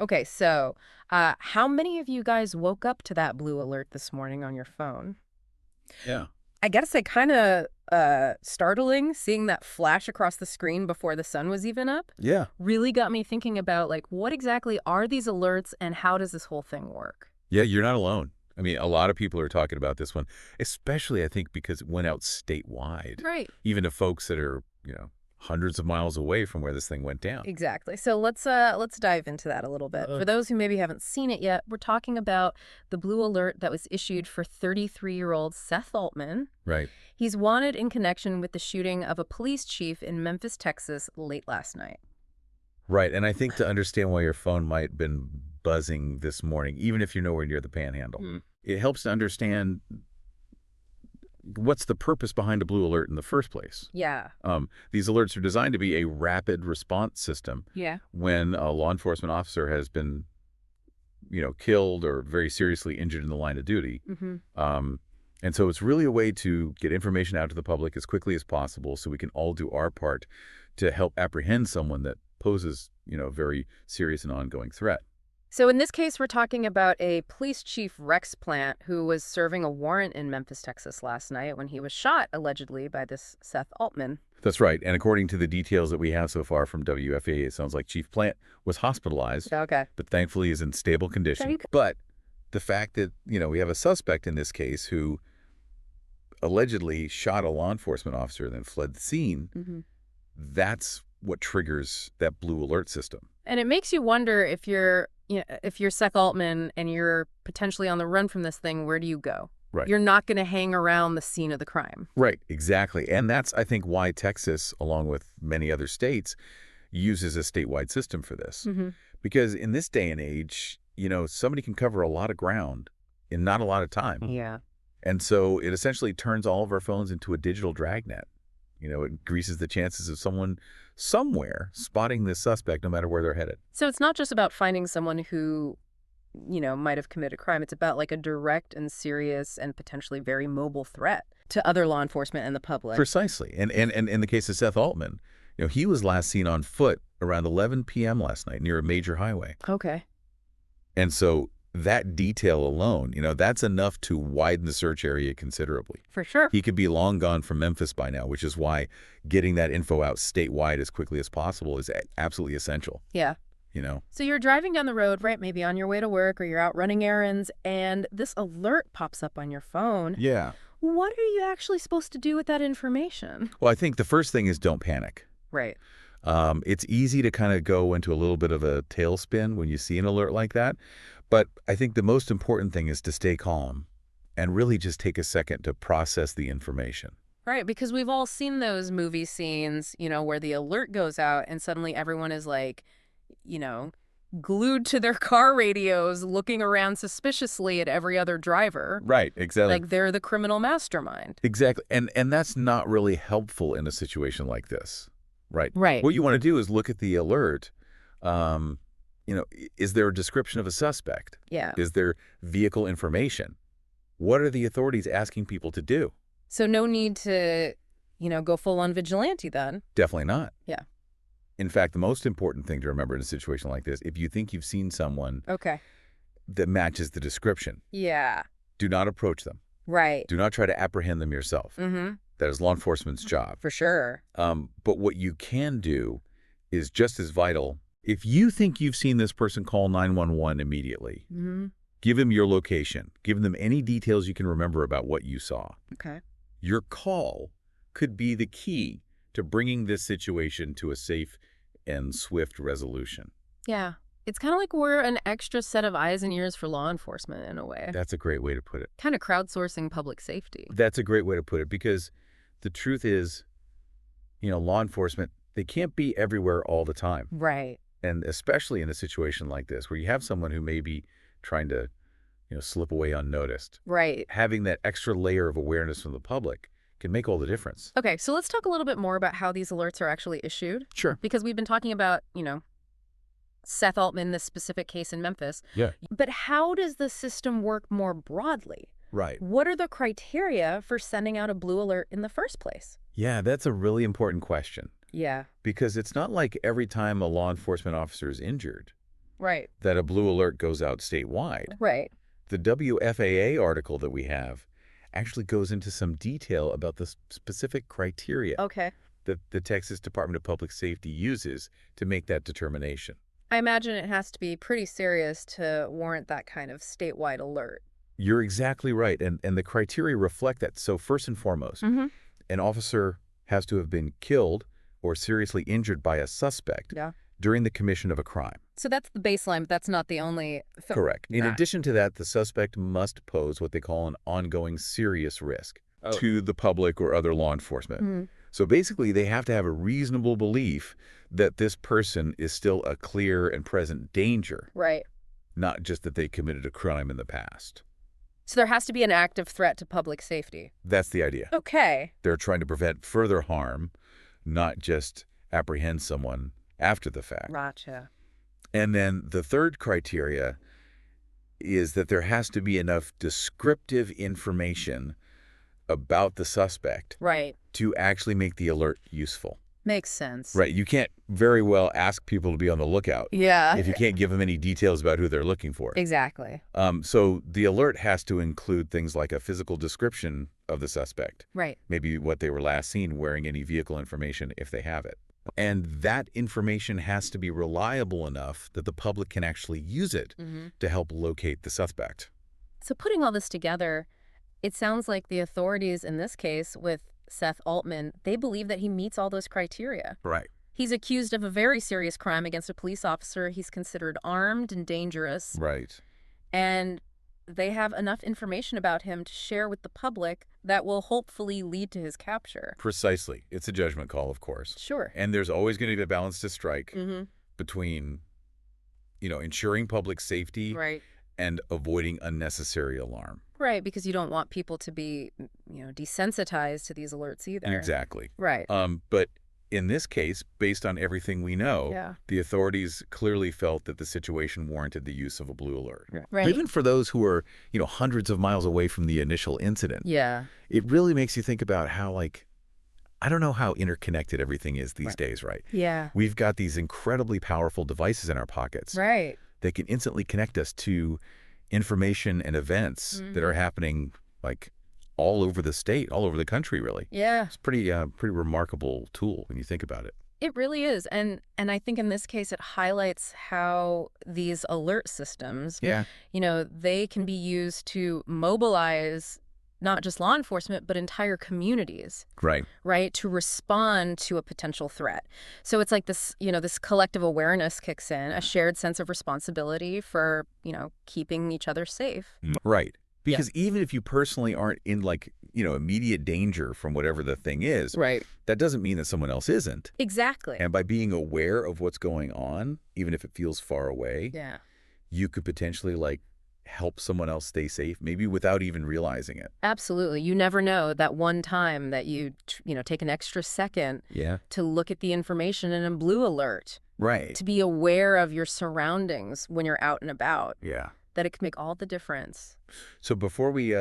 Okay, so how many of you guys woke up to that blue alert this morning on your phone? Yeah. I gotta say, kind of startling seeing that flash across the screen before the sun was even up. Yeah. Really got me thinking about, like, what exactly are these alerts and how does this whole thing work? Yeah, you're not alone. I mean, a lot of people are talking about this one, especially I think because it went out statewide, Right. even to folks that are, hundreds of miles away from where this thing went down. Exactly. So let's dive into that a little bit. Uh, For those who maybe haven't seen it yet, we're talking about the blue alert that was issued for 33-year-old Seth Altman. right. He's wanted in connection with the shooting of a police chief in Memphis, Texas, late last night. Right. And I think to understand why your phone might have been buzzing this morning, even if you're nowhere near the panhandle, Hmm. it helps to understand what's the purpose behind a blue alert in the first place. Yeah. These alerts are designed to be a rapid response system Yeah. when a law enforcement officer has been, killed or very seriously injured in the line of duty. Mm-hmm. And so it's really a way to get information out to the public as quickly as possible so we can all do our part to help apprehend someone that poses, a very serious and ongoing threat. So in this case, we're talking about a police chief Rex Plant who was serving a warrant in Memphis, Texas last night when he was shot, allegedly, by this Seth Altman. That's right. And according to the details that we have so far from WFAA, it sounds like Chief Plant was hospitalized, Okay. but thankfully is in stable condition. Thank- But the fact that, we have a suspect in this case who allegedly shot a law enforcement officer and then fled the scene, Mm-hmm. that's what triggers that blue alert system. And it makes you wonder if you're Seth Altman and you're potentially on the run from this thing, where do you go? Right. You're not going to hang around the scene of the crime. Right, exactly. And that's, I think, why Texas, along with many other states, uses a statewide system for this. Mm-hmm. Because in this day and age, somebody can cover a lot of ground in not a lot of time. Yeah. And so it essentially turns all of our phones into a digital dragnet. It increases the chances of someone somewhere spotting this suspect no matter where they're headed. So it's not just about finding someone who, might have committed a crime. It's about like a direct and serious and potentially very mobile threat to other law enforcement and the public. Precisely. And in the case of Seth Altman, he was last seen on foot around 11 p.m. last night near a major highway. Okay. And so that detail alone, that's enough to widen the search area considerably. For sure. He could be long gone from Memphis by now, which is why getting that info out statewide as quickly as possible is absolutely essential. Yeah. So you're driving down the road, right? Maybe on your way to work or you're out running errands, and this alert pops up on your phone. Yeah. What are you actually supposed to do with that information? Well, I think the first thing is don't panic. Right. It's easy to kind of go into a little bit of a tailspin when you see an alert like that. But I think the most important thing is to stay calm and really just take a second to process the information. Right, because we've all seen those movie scenes, where the alert goes out and suddenly everyone is like, glued to their car radios, looking around suspiciously at every other driver. Right, exactly. Like they're the criminal mastermind. Exactly. And that's not really helpful in a situation like this. Right. Right. What you want to do is look at the alert. Is there a description of a suspect? Yeah. Is there vehicle information? What are the authorities asking people to do? So no need to, go full on vigilante then. Definitely not. Yeah. In fact, the most important thing to remember in a situation like this, if you think you've seen someone Okay. that matches the description, Yeah. do not approach them. Right. Do not try to apprehend them yourself. Mm-hmm. That is law enforcement's job. For sure. But what you can do is just as vital. If you think you've seen this person, call 911 immediately. Mm-hmm. Give them your location. Give them any details you can remember about what you saw. Okay. Your call could be the key to bringing this situation to a safe and swift resolution. Yeah. It's kind of like we're an extra set of eyes and ears for law enforcement in a way. That's a great way to put it. Kind of crowdsourcing public safety. That's a great way to put it because the truth is, law enforcement, they can't be everywhere all the time. Right. And especially in a situation like this where you have someone who may be trying to, slip away unnoticed. Right. Having that extra layer of awareness from the public can make all the difference. Okay, so let's talk a little bit more about how these alerts are actually issued. Sure. Because we've been talking about, Seth Altman, this specific case in Memphis. Yeah. But how does the system work more broadly? Right. What are the criteria for sending out a blue alert in the first place? Yeah, that's a really important question Yeah. because it's not like every time a law enforcement officer is injured, Right. that a blue alert goes out statewide. Right. The WFAA article that we have actually goes into some detail about the specific criteria Okay. that the Texas Department of Public Safety uses to make that determination. I imagine it has to be pretty serious to warrant that kind of statewide alert. You're exactly right, and the criteria reflect that. So first and foremost, Mm-hmm. an officer has to have been killed or seriously injured by a suspect Yeah. during the commission of a crime. So that's the baseline, but that's not the only... Correct. In Right. addition to that, the suspect must pose what they call an ongoing serious risk Oh. to the public or other law enforcement. Mm-hmm. So basically, they have to have a reasonable belief that this person is still a clear and present danger, Right. not just that they committed a crime in the past. So there has to be an active threat to public safety. That's the idea. Okay. They're trying to prevent further harm, not just apprehend someone after the fact. Gotcha. And then the third criteria is that there has to be enough descriptive information about the suspect Right. to actually make the alert useful. Makes sense. Right. You can't very well ask people to be on the lookout Yeah. if you can't give them any details about who they're looking for. Exactly. So the alert has to include things like a physical description of the suspect, Right. maybe what they were last seen wearing, any vehicle information if they have it. And that information has to be reliable enough that the public can actually use it Mm-hmm. to help locate the suspect. So putting all this together, it sounds like the authorities in this case with Seth Altman, they believe that he meets all those criteria. Right. He's accused of a very serious crime against a police officer. He's considered armed and dangerous. Right. And they have enough information about him to share with the public that will hopefully lead to his capture. Precisely. It's a judgment call, of course. Sure. And there's always going to be a balance to strike Mm-hmm. between, ensuring public safety Right. and avoiding unnecessary alarm. Right, because you don't want people to be, desensitized to these alerts either. Exactly. Right. But in this case, based on everything we know, Yeah. the authorities clearly felt that the situation warranted the use of a blue alert. Right. Even for those who are, hundreds of miles away from the initial incident, Yeah. it really makes you think about how, I don't know how interconnected everything is these Right. days, right? Yeah. We've got these incredibly powerful devices in our pockets Right. that can instantly connect us to information and events that are happening, all over the state, all over the country, really. Yeah. It's pretty remarkable tool when you think about it. It really is. And I think in this case, it highlights how these alert systems, Yeah. they can be used to mobilize not just law enforcement, but entire communities, Right. right, to respond to a potential threat. So it's like this, this collective awareness kicks in, a shared sense of responsibility for, keeping each other safe. Right. Because even if you personally aren't in immediate danger from whatever the thing is, Right. that doesn't mean that someone else isn't. Exactly. And by being aware of what's going on, even if it feels far away, Yeah. you could potentially help someone else stay safe, maybe without even realizing it. Absolutely. You never know that one time that you, take an extra second Yeah. to look at the information in a blue alert, Right. to be aware of your surroundings when you're out and about, Yeah. that it can make all the difference. So before we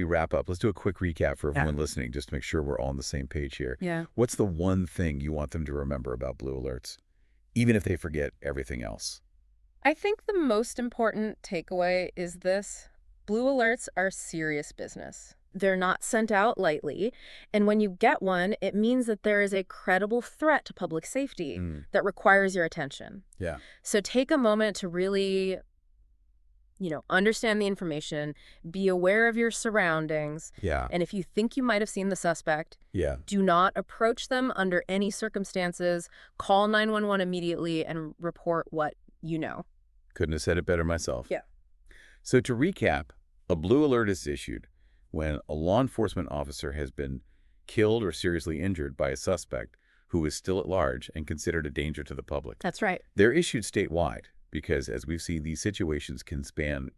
wrap up, let's do a quick recap for everyone listening, just to make sure we're all on the same page here. Yeah. What's the one thing you want them to remember about blue alerts, even if they forget everything else? I think the most important takeaway is this. Blue alerts are serious business. They're not sent out lightly. And when you get one, it means that there is a credible threat to public safety that requires your attention. Yeah. So take a moment to really, understand the information, be aware of your surroundings. Yeah. And if you think you might have seen the suspect, Yeah. do not approach them under any circumstances. Call 911 immediately and report what you know. Couldn't have said it better myself. Yeah. So to recap, a blue alert is issued when a law enforcement officer has been killed or seriously injured by a suspect who is still at large and considered a danger to the public. That's right. They're issued statewide because, as we've seen, these situations can span,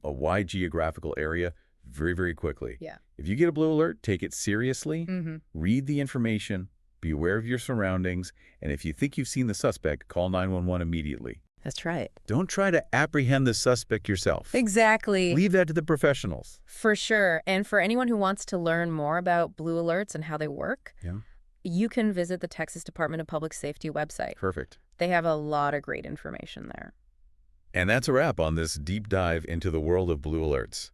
a wide geographical area very, very quickly. Yeah. If you get a blue alert, take it seriously, Mm-hmm. read the information, be aware of your surroundings, and if you think you've seen the suspect, call 911 immediately. That's right. Don't try to apprehend the suspect yourself. Exactly. Leave that to the professionals. For sure. And for anyone who wants to learn more about blue alerts and how they work, Yeah. you can visit the Texas Department of Public Safety website. Perfect. They have a lot of great information there. And that's a wrap on this deep dive into the world of blue alerts.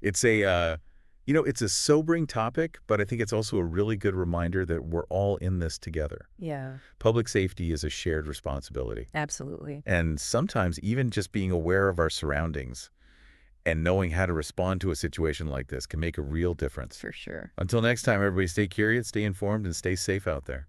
It's it's a sobering topic, but I think it's also a really good reminder that we're all in this together. Yeah, Public safety is a shared responsibility. absolutely. And sometimes even just being aware of our surroundings and knowing how to respond to a situation like this can make a real difference. For sure. Until next time, everybody stay curious, stay informed, and stay safe out there.